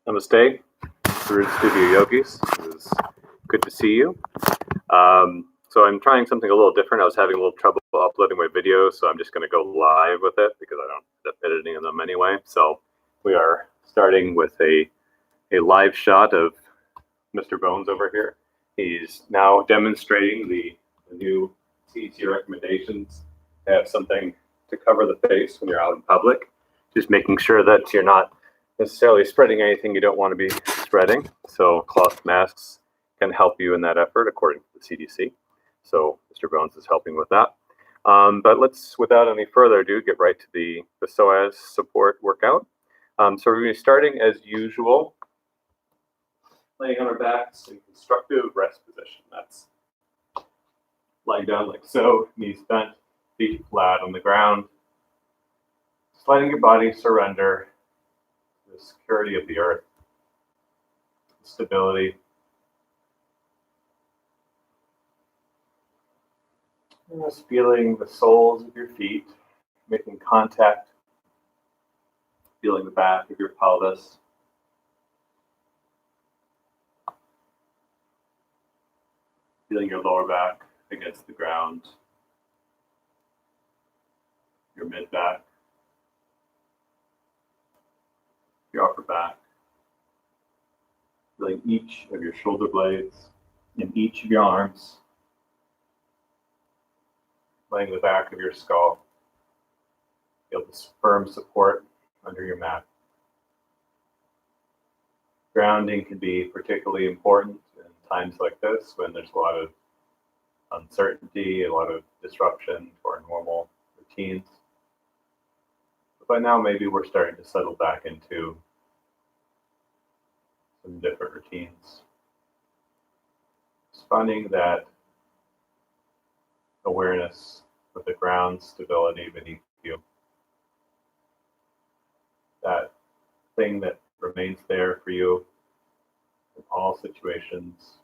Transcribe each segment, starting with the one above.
Namaste, Root Studio Yogis. It is good to see you. So I'm trying something a little different. I was having a little trouble uploading my videos, so I'm just going to go live with it because I don't end up editing them anyway. So we are starting with a live shot of Mr. Bones over here. He's now demonstrating the new CT recommendations to have something to cover the face when you're out in public. Just making sure that you're not necessarily spreading anything you don't want to be spreading. So cloth masks can help you in that effort, according to the CDC. So Mr. Bones is helping with that. But let's, without any further ado, get right to the Psoas support workout. So we're going to be starting as usual, laying on our backs in constructive rest position. That's lying down like so, knees bent, feet flat on the ground. Just letting your body surrender the security of the earth, stability. And just feeling the soles of your feet making contact, feeling the back of your pelvis. Feeling your lower back against the ground, your mid back, your upper back. Feeling each of your shoulder blades and each of your arms. Laying the back of your skull. Feel this firm support under your mat. Grounding can be particularly important in times like this when there's a lot of uncertainty, a lot of disruption to our normal routines. But by now, maybe we're starting to settle back into some different routines. Just finding that awareness of the ground stability beneath you. That thing that remains there for you in all situations,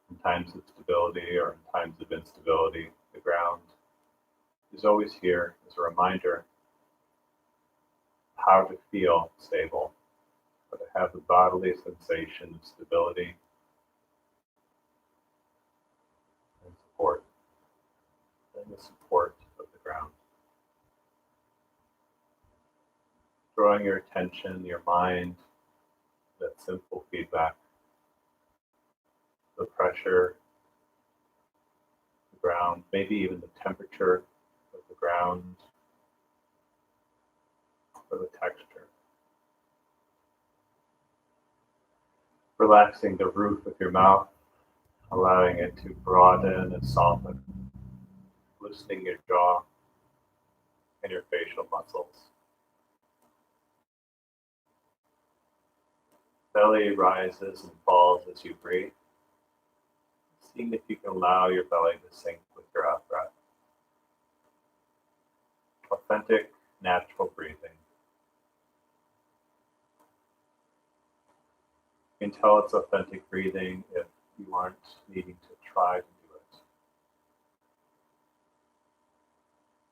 in times of stability or in times of instability. The ground is always here as a reminder of how to feel stable, how to have the bodily sensation of stability and support, and the support of the ground. Drawing your attention, your mind, that simple feedback, the pressure, the ground, maybe even the temperature of the ground, or the texture. Relaxing the roof of your mouth, allowing it to broaden and soften, loosening your jaw and your facial muscles. Belly rises and falls as you breathe. Seeing if you can allow your belly to sink with your out breath. Authentic, natural breathing. You can tell it's authentic breathing if you aren't needing to try to do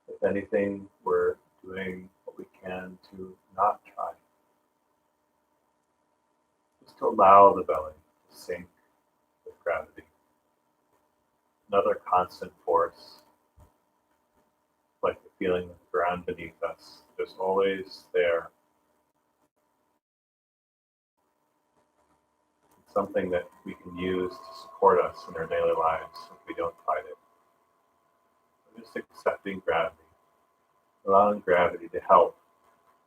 it. If anything, we're doing what we can to not try. Just to allow the belly to sink with gravity. Another constant force, like the feeling of the ground beneath us, just always there. It's something that we can use to support us in our daily lives if we don't fight it. We're just accepting gravity, allowing gravity to help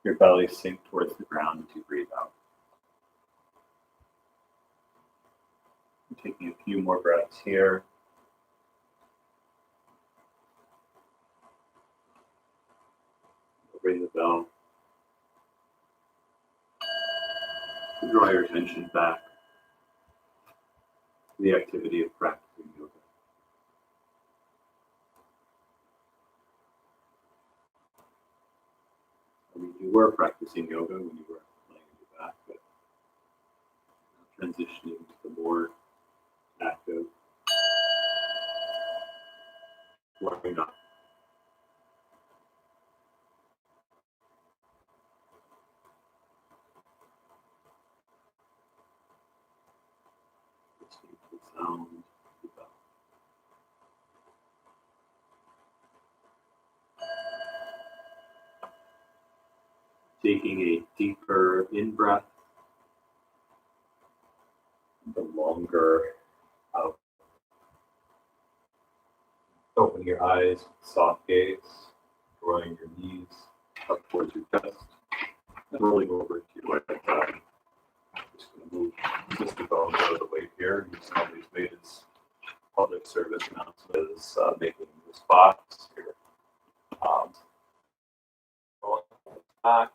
your belly sink towards the ground as you breathe out. Taking a few more breaths here. Ring the bell. Draw your attention back to the activity of practicing yoga. I mean, you were practicing yoga when you were laying on your back, but now transitioning to the more active warming up. Listening to the sound. Taking a deeper in-breath, the longer out. Open your eyes, soft gaze, drawing your knees up towards your chest, and rolling over to your right side. Just going to move just the bones out of the way here. He's always made his public service announcement as making this box here. Back,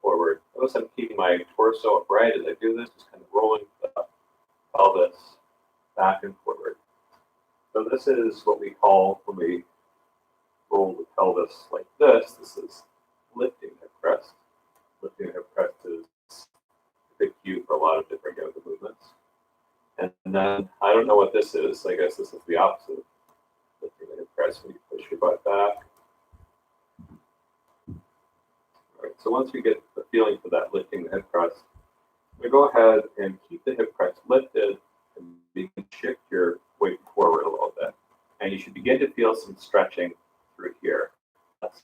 forward. Notice I'm keeping my torso upright as I do this, just kind of rolling the pelvis back and forward. So this is what we call, when we roll the pelvis like this is lifting hip crest. Lifting hip crest is a big cue for a lot of different yoga movements. And then, I don't know what this is, I guess this is the opposite of lifting the hip crest when you push your butt back. All right, so once you get the feeling for that lifting the hip crest, we go ahead and keep the hip crest lifted and begin to shift your weight forward a little bit. And you should begin to feel some stretching through here. That's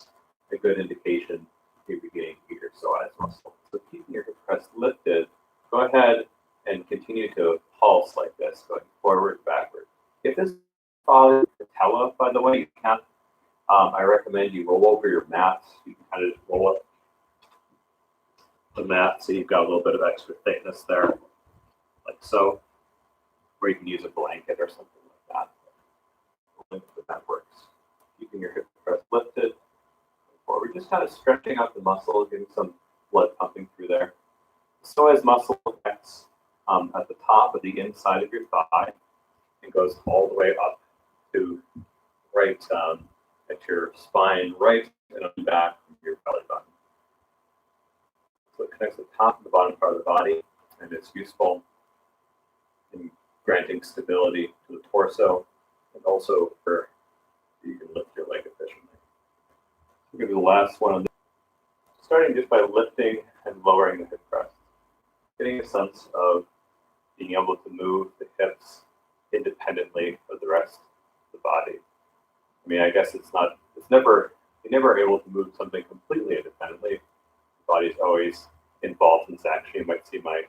a good indication you're beginning to get your psoas muscle. So keeping your hip crest lifted, go ahead and continue to pulse like this, going forward, backward. If this bothers your patella, by the way, you can. I recommend you roll over your mats. You can kind of just roll up the mat so you've got a little bit of extra thickness there, like so. Or you can use a blanket or something like that. That works. Keeping your hip crest lifted forward, just kind of stretching out the muscle, getting some blood pumping through there. Psoas muscle connects at the top of the inside of your thigh and goes all the way up to right at your spine, right and on the back of your belly button. So it connects the top and the bottom part of the body, and it's useful in granting stability to the torso, and also for you can lift your leg efficiently. We're going to do the last one, starting just by lifting and lowering the hip crest, getting a sense of being able to move the hips independently of the rest of the body. I mean, I guess you're never able to move something completely independently. The body's always involved in this action. You might see my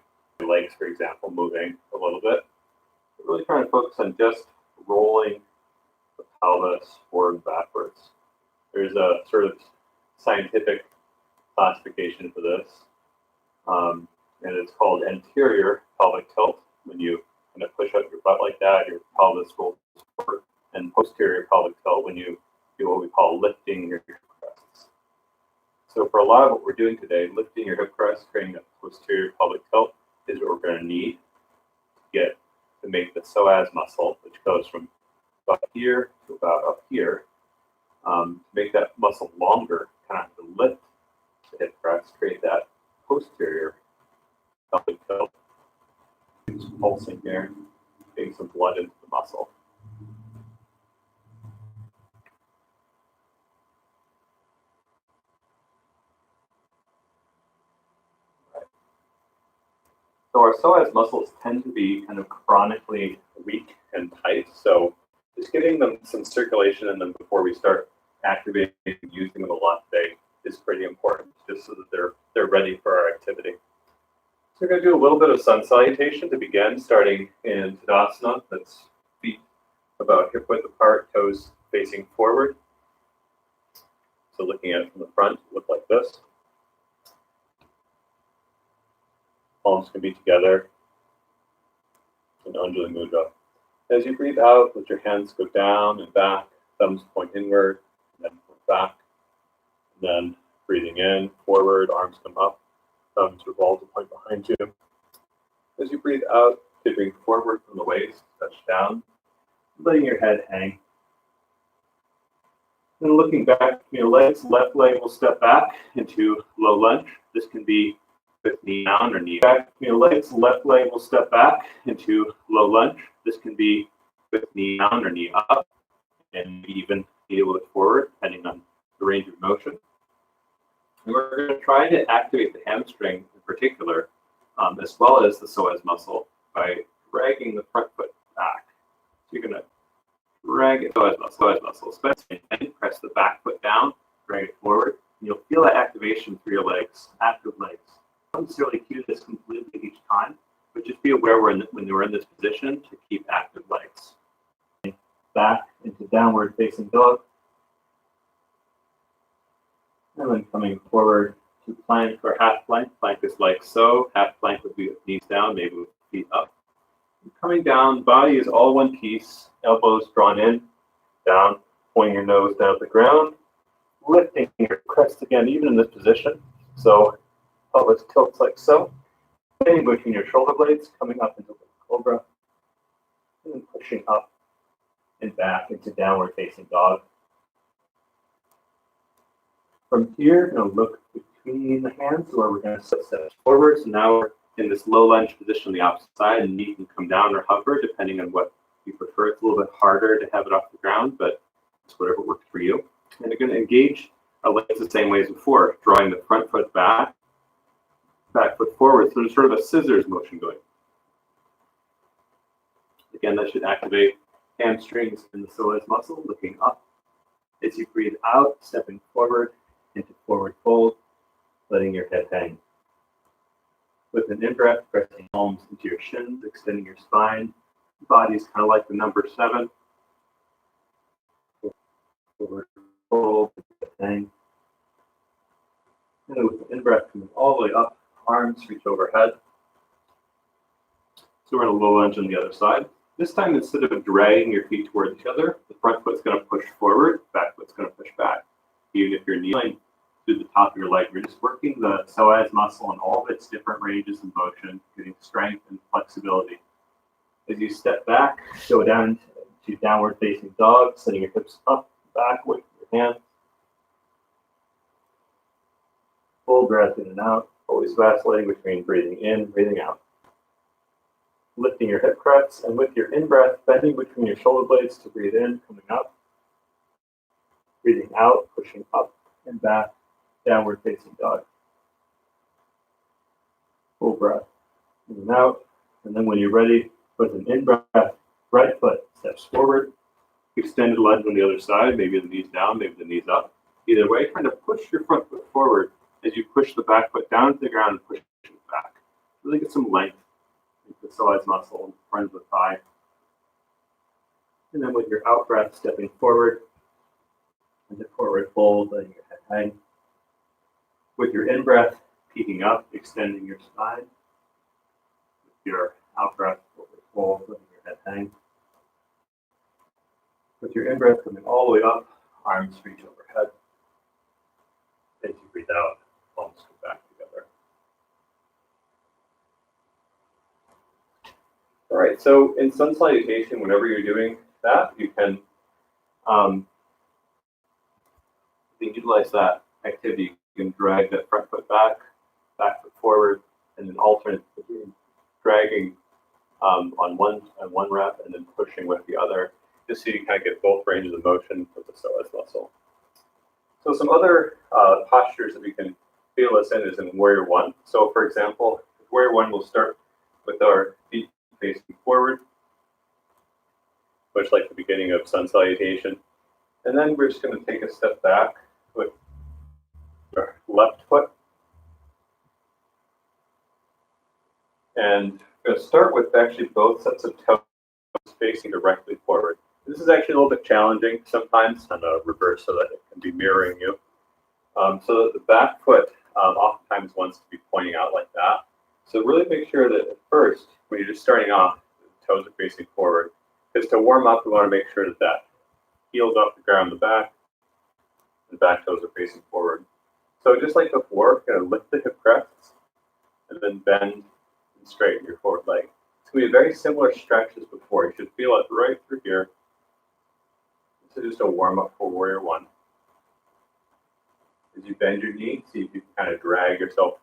legs, for example, moving a little bit. We're really trying to focus on just rolling the pelvis forward and backwards. There's a sort of scientific classification for this, and it's called anterior pelvic tilt. When you kind of push up your butt like that, your pelvis rolls forward, and posterior pelvic tilt when you do what we call lifting your hip crests. So for a lot of what we're doing today, lifting your hip crest, creating a posterior pelvic tilt is what we're going to need to make the psoas muscle, which goes from about here to about up here, to make that muscle longer, kind of to lift the hip crest, create that posterior pelvic tilt. Just pulsing here, getting some blood into the muscle. So our psoas muscles tend to be kind of chronically weak and tight. So just getting them some circulation in them before we start activating and using them a lot today is pretty important, just so that they're ready for our activity. So we're going to do a little bit of sun salutation to begin, starting in Tadasana. That's feet about hip width apart, toes facing forward. So looking at it from the front, look like this. Palms can be together in Anjali Mudra. As you breathe out, let your hands go down and back, thumbs point inward, and then point back. And then breathing in, forward, arms come up, thumbs revolve to point behind you. As you breathe out, tipping forward from the waist, touch down, letting your head hang. Then looking back, your legs, left leg will step back into low lunge. This can be with knee down or knee back. Your legs, left leg will step back into low lunge. This can be with knee down or knee up, and even knee a little bit forward, depending on the range of motion. And we're going to try to activate the hamstring in particular, as well as the psoas muscle, by dragging the front foot back. So you're going to drag it, psoas muscle, especially, and press the back foot down, drag it forward. And you'll feel that activation through your legs, active legs. Don't necessarily cue this completely each time, but just be aware when we're in this position to keep active legs. Back into downward facing dog. And then coming forward to plank or half plank. Plank is like so. Half plank would be with knees down, maybe with feet up. And coming down, body is all one piece. Elbows drawn in, down, pointing your nose down at the ground. Lifting your crest again, even in this position. So pelvis tilts like so. Bending between your shoulder blades, coming up into the cobra. And then pushing up and back into downward facing dog. From here, going to look between the hands where we're going to step forward. So now we're in this low lunge position on the opposite side, and knee can come down or hover depending on what you prefer. It's a little bit harder to have it off the ground, but it's whatever works for you. And you're going to engage our legs the same way as before, drawing the front foot back, back foot forward. So there's sort of a scissors motion going. Again, that should activate hamstrings and the psoas muscle, looking up. As you breathe out, stepping forward into forward fold, letting your head hang. With an in-breath, pressing palms into your shins, extending your spine. Body's kind of like the number 7. Forward fold, hang. And with the in-breath, coming all the way up, arms reach overhead. So we're in a low lunge on the other side. This time, instead of dragging your feet toward each other, the front foot's going to push forward, back foot's going to push back. Even if you're kneeling to the top of your leg, you're just working the psoas muscle in all of its different ranges of motion, getting strength and flexibility. As you step back, go down to downward facing dog, setting your hips up, back with your hands. Full breath in and out, always vacillating between breathing in and breathing out. Lifting your hip crests, and with your in-breath, bending between your shoulder blades to breathe in, coming up. Breathing out, pushing up and back, downward facing dog. Full breath in and out. And then when you're ready, with an in-breath, right foot steps forward. Extended lunge on the other side, maybe the knees down, maybe the knees up. Either way, trying to push your front foot forward as you push the back foot down to the ground and push it back. Really get some length. The psoas muscle in front of the thigh. And then with your out breath, stepping forward into forward fold, letting your head hang. With your in breath, peeking up, extending your spine. With your out breath, forward fold, letting your head hang. With your in breath, coming all the way up, arms reach overhead. As you breathe out, palms come back together. All right, so in sun salutation, whenever you're doing that, you can utilize that activity. You can drag that front foot back foot forward, and then alternate between dragging on one rep and then pushing with the other, just so you kind of get both ranges of motion with the psoas muscle. So some other postures that we can feel this in is in Warrior 1. So for example, Warrior 1 will start with our feet facing forward, much like the beginning of sun salutation. And then we're just going to take a step back with our left foot. And we're going to start with actually both sets of toes facing directly forward. This is actually a little bit challenging sometimes on a reverse so that it can be mirroring you. So that the back foot oftentimes wants to be pointing out like that. So really make sure that at first, when you're just starting off, the toes are facing forward. Because to warm up, we want to make sure that that heel's off the ground in the back toes are facing forward. So just like before, you're going to lift the hip crests and then bend and straighten your forward leg. It's going to be a very similar stretch as before. You should feel it right through here. This is just a warm up for Warrior 1. As you bend your knee, see if you can kind of drag yourself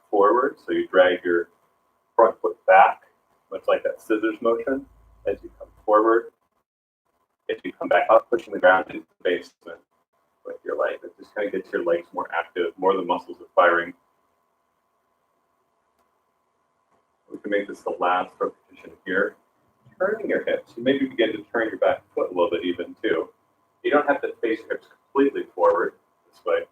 forward. So you drag your front foot back, much like that scissors motion, as you come forward. As you come back up, pushing the ground into the basement with your leg. It just kind of gets your legs more active, more of the muscles are firing. We can make this the last repetition here, turning your hips. You maybe begin to turn your back foot a little bit even too. You don't have to face your hips completely forward this way,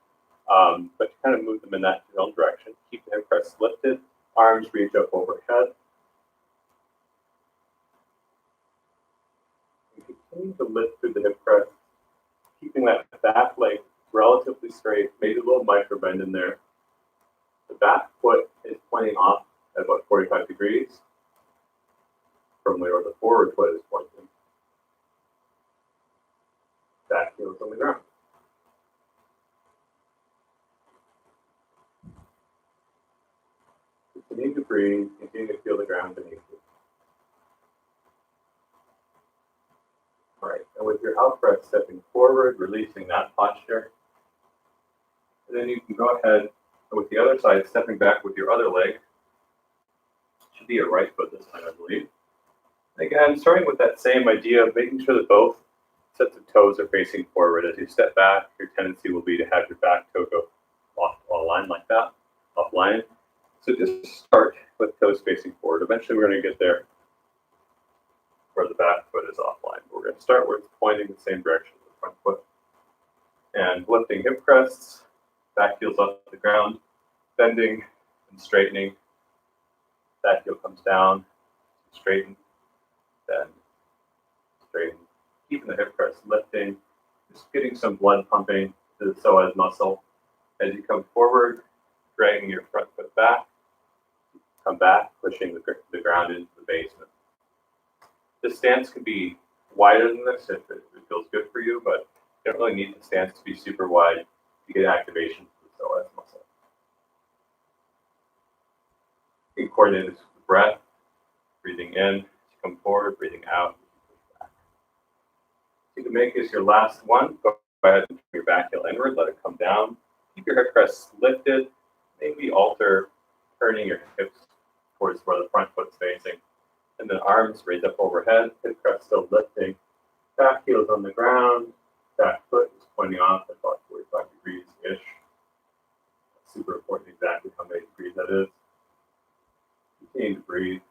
but you kind of move them in that general direction. Keep the hip crests lifted, arms reach up overhead. And continue to lift through the hip crest, keeping that back leg relatively straight, maybe a little micro bend in there. The back foot is pointing off at about 45 degrees from where the forward foot is pointing. Back heels on the ground. Continue to breathe, continue to feel the ground beneath you. All right, and with your out breath stepping forward, releasing that posture. And then you can go ahead and with the other side, stepping back with your other leg. Should be your right foot this time, I believe. Again, starting with that same idea of making sure that both sets of toes are facing forward. As you step back, your tendency will be to have your back toe go off a line like that, offline. So just start with toes facing forward. Eventually, we're going to get there where the back foot is offline. We're going to start with pointing the same direction as the front foot. And lifting hip crests, back heels off the ground, bending and straightening. Back heel comes down, straighten, bend, straighten. Keeping the hip crest lifting, just getting some blood pumping to the psoas muscle. As you come forward, dragging your front foot back, come back, pushing the ground into the basement. This stance can be wider than this if it feels good for you, but you don't really need the stance to be super wide to get activation to the psoas muscle. You can coordinate this with the breath, breathing in, to come forward, breathing out. You can make this your last one. Go ahead and turn your back heel inward, let it come down. Keep your hip crests lifted. Maybe alter turning your hips towards where the front foot's facing. And then arms raised up overhead, hip crest still lifting. Back heel's on the ground. Back foot is pointing off at about 45 degrees-ish. Super important exactly how many degrees that is. Continue to breathe.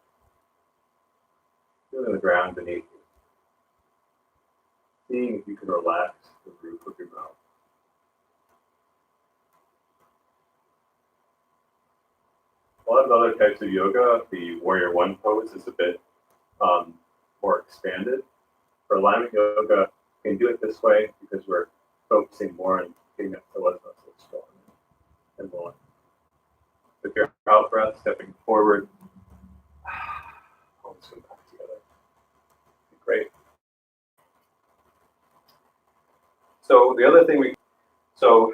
Feeling the ground beneath you. Seeing if you can relax the roof of your mouth. A lot of other types of yoga, the warrior one pose is a bit more expanded. For alignment yoga, you can do it this way because we're focusing more on getting that psoas muscle strong and rolling. With your out breath, stepping forward, palms come back together. Great. So the other thing so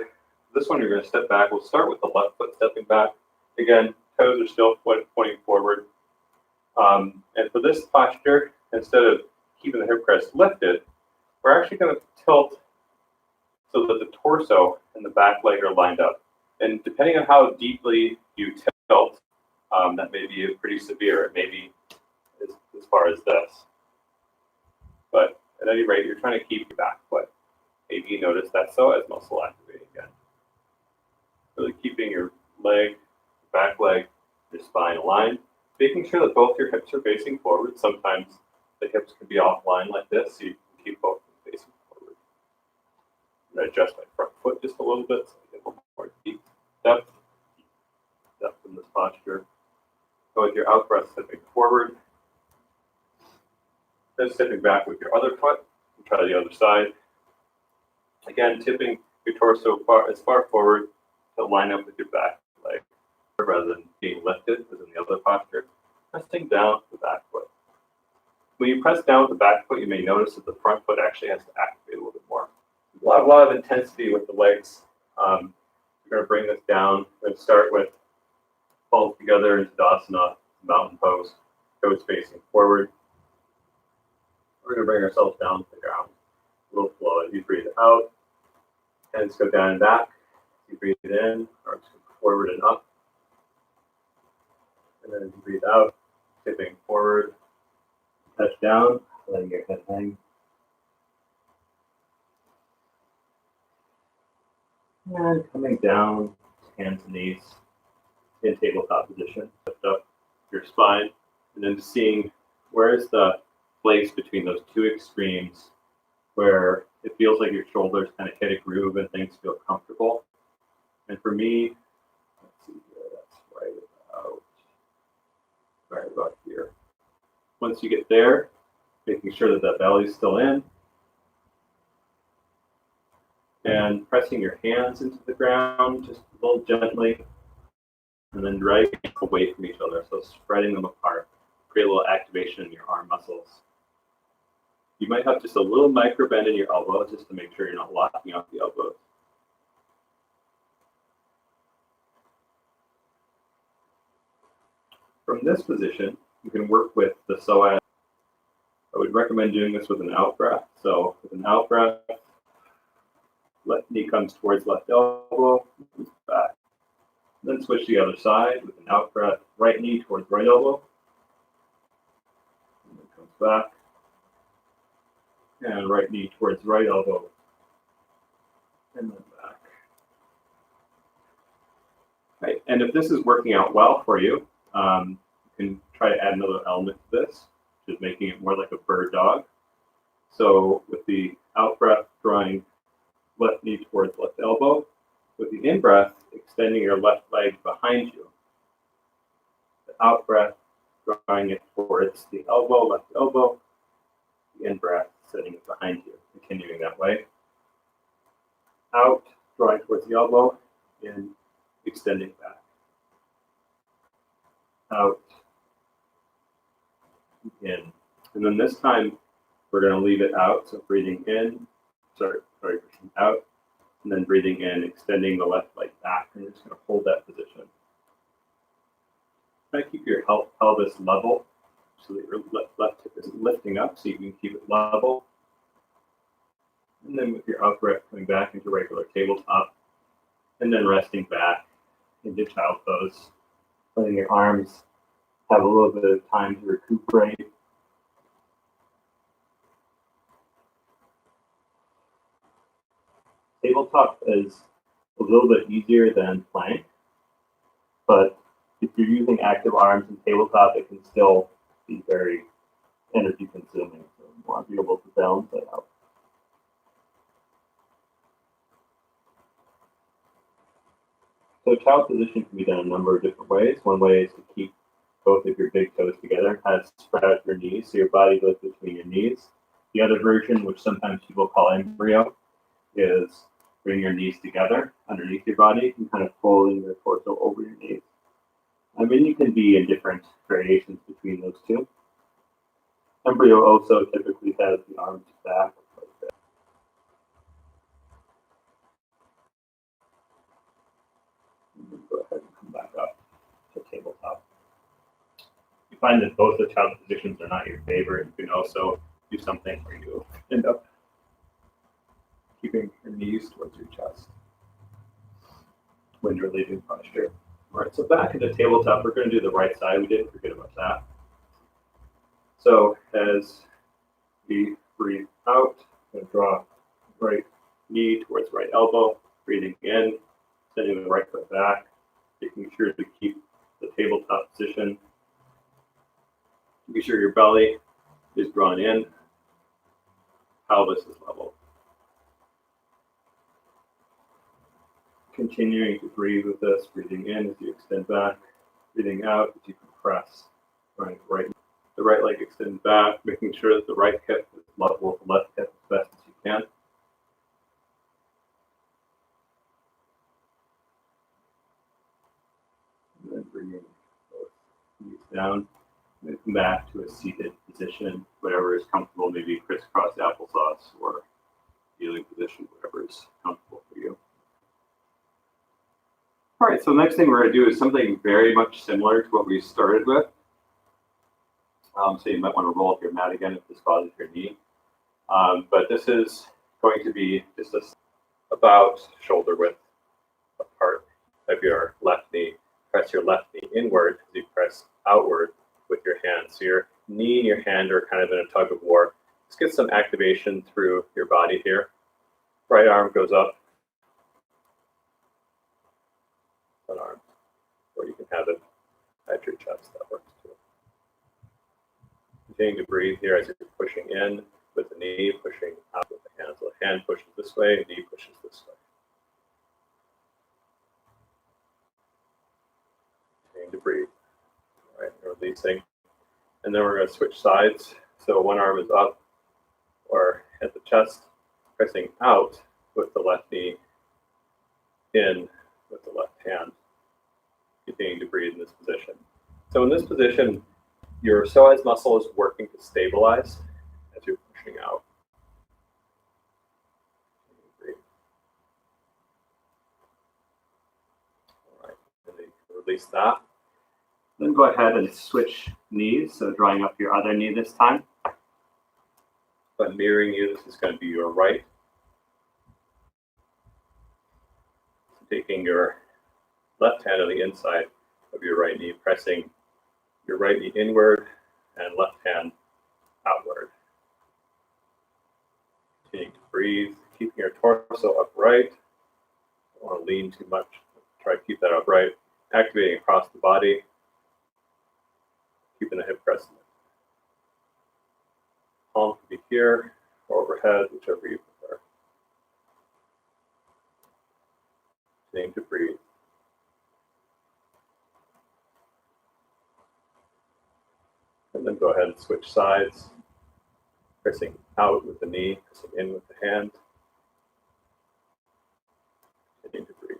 this one you're going to step back. We'll start with the left foot stepping back. Again, toes are still pointing forward. And for this posture, instead of keeping the hip crest lifted, we're actually going to tilt so that the torso and the back leg are lined up. And depending on how deeply you tilt, that may be pretty severe. It may be as far as this. But at any rate, you're trying to keep your back foot. Maybe you notice that psoas muscle activating again. Really keeping your leg, back leg, your spine aligned, making sure that both your hips are facing forward. Sometimes the hips can be offline like this, so you can keep both of them facing forward. I'm going to adjust my front foot just a little bit so I get a little more deep depth in this posture. Go with your out breath, stepping forward. Then stepping back with your other foot and try the other side. Again, tipping your torso as far forward to line up with your back leg rather than being lifted as in the other posture. Pressing down with the back foot. When you press down with the back foot, you may notice that the front foot actually has to activate a little bit more. A lot of intensity with the legs. We're going to bring this down. We're going to start with palms together into Tadasana, mountain pose, toes facing forward. We're going to bring ourselves down to the ground. A little flow as you breathe out. Hands go down and back. As you breathe in, arms go forward and up. And then as you breathe out, tipping forward, touch down, letting your head hang. And coming down, hands and knees in tabletop position. Lift up your spine, and then just seeing where is the place between those two extremes where it feels like your shoulders kind of hit a groove and things feel comfortable. And for me, let's see here, that's right about here. Once you get there, making sure that the belly's still in, and pressing your hands into the ground just a little gently, and then dragging away from each other, so spreading them apart. Create a little activation in your arm muscles. You might have just a little micro bend in your elbow just to make sure you're not locking out the elbows. From this position, you can work with the psoas. I would recommend doing this with an out breath. So with an out breath, left knee comes towards left elbow, moves back. Then switch to the other side with an out breath, right knee towards right elbow, and then comes back. And right knee towards right elbow, and then back. Right. And if this is working out well for you, you can try to add another element to this, which is making it more like a bird dog. So with the out breath, drawing left knee towards left elbow. With the in breath, extending your left leg behind you. The out breath, drawing it towards the elbow, left elbow. The in breath, setting it behind you, continuing that way. Out, drawing towards the elbow, in, extending back. Out, in. And then this time, we're going to leave it out, so breathing in, out, and then breathing in, extending the left leg back, and you're just going to hold that position. Try to keep your pelvis level, so that your left hip is lifting up, so you can keep it level. And then with your out breath, coming back into regular tabletop, and then resting back into child pose, letting your arms have a little bit of time to recuperate. Tabletop is a little bit easier than plank, but if you're using active arms in tabletop, it can still be very energy consuming. So you want to be able to balance that out. So child position can be done a number of different ways. One way is to keep both of your big toes together, kind of spread out your knees so your body goes between your knees. The other version, which sometimes people call embryo, is bring your knees together underneath your body and kind of folding your torso over your knees. I mean, you can be in different variations between those two. Embryo also typically has the arms back like this. Go ahead and come back up to tabletop. If you find that both the child positions are not your favorite, you can also do something where you end up keeping your knees towards your chest when you're leaving posture. All right, so back into tabletop, we're going to do the right side. We didn't forget about that. So as we breathe out, we're going to draw right knee towards right elbow, breathing in, sending the right foot back, making sure to keep the tabletop position. Making sure your belly is drawn in, pelvis is level. Continuing to breathe with this, breathing in as you extend back, breathing out as you compress. The right leg extends back, making sure that the right hip is level with the left hip as best as you can. And then bringing both knees down, and then come back to a seated position, whatever is comfortable, maybe crisscross applesauce or kneeling position, whatever is comfortable for you. All right, so the next thing we're going to do is something very much similar to what we started with. So you might want to roll up your mat again if this bothers your knee. But this is going to be just about shoulder width apart of your left knee. Press your left knee inward as you press outward with your hand. So your knee and your hand are kind of in a tug of war. Let's get some activation through your body here. Right arm goes up. One arm, or you can have it at your chest. That works too. Continue to breathe here as you're pushing in with the knee, pushing out with the hand. So the hand pushes this way, knee pushes this way. Continue to breathe. All right, releasing. And then we're going to switch sides. So one arm is up or at the chest, pressing out with the left knee, in with the left hand. Continuing to breathe in this position. So in this position, your psoas muscle is working to stabilize as you're pushing out. All right, and then release that. Then go ahead and switch knees, so drawing up your other knee this time. But mirroring you, this is going to be your right. So taking your left hand on the inside of your right knee, pressing your right knee inward and left hand outward. Continuing to breathe, keeping your torso upright. Don't want to lean too much. Try to keep that upright. Activating across the body. Keeping the hip crescent. Palm can be here or overhead, whichever you prefer. Continuing to breathe. And then go ahead and switch sides. Pressing out with the knee, pressing in with the hand. Continuing to breathe.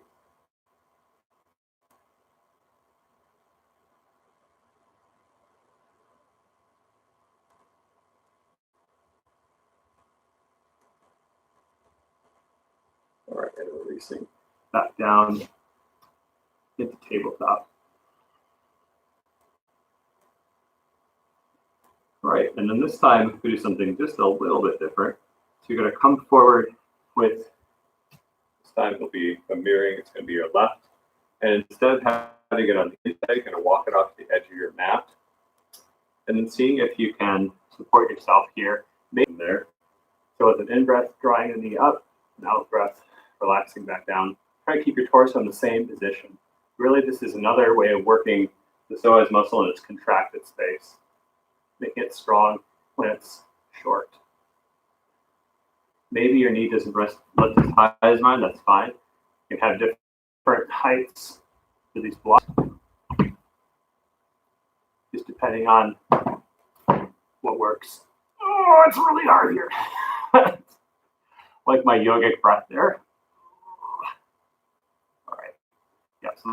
All right, and releasing back down, hit the tabletop. All right, and then this time we do something just a little bit different. So you're going to come forward with, this time it'll be a mirroring, it's going to be your left. And instead of having it on the inside, you're going to walk it off the edge of your mat. And then seeing if you can support yourself here, maybe there. So with an in-breath, drawing the knee up, an out-breath, relaxing back down. Try to keep your torso in the same position. Really, this is another way of working the psoas muscle in its contracted space. Make it strong when it's short. Maybe your knee doesn't rest as high as mine, that's fine. You can have different heights for these blocks, just depending on what works. Oh, it's really hard here. Like my yogic breath there. All right. Yeah. So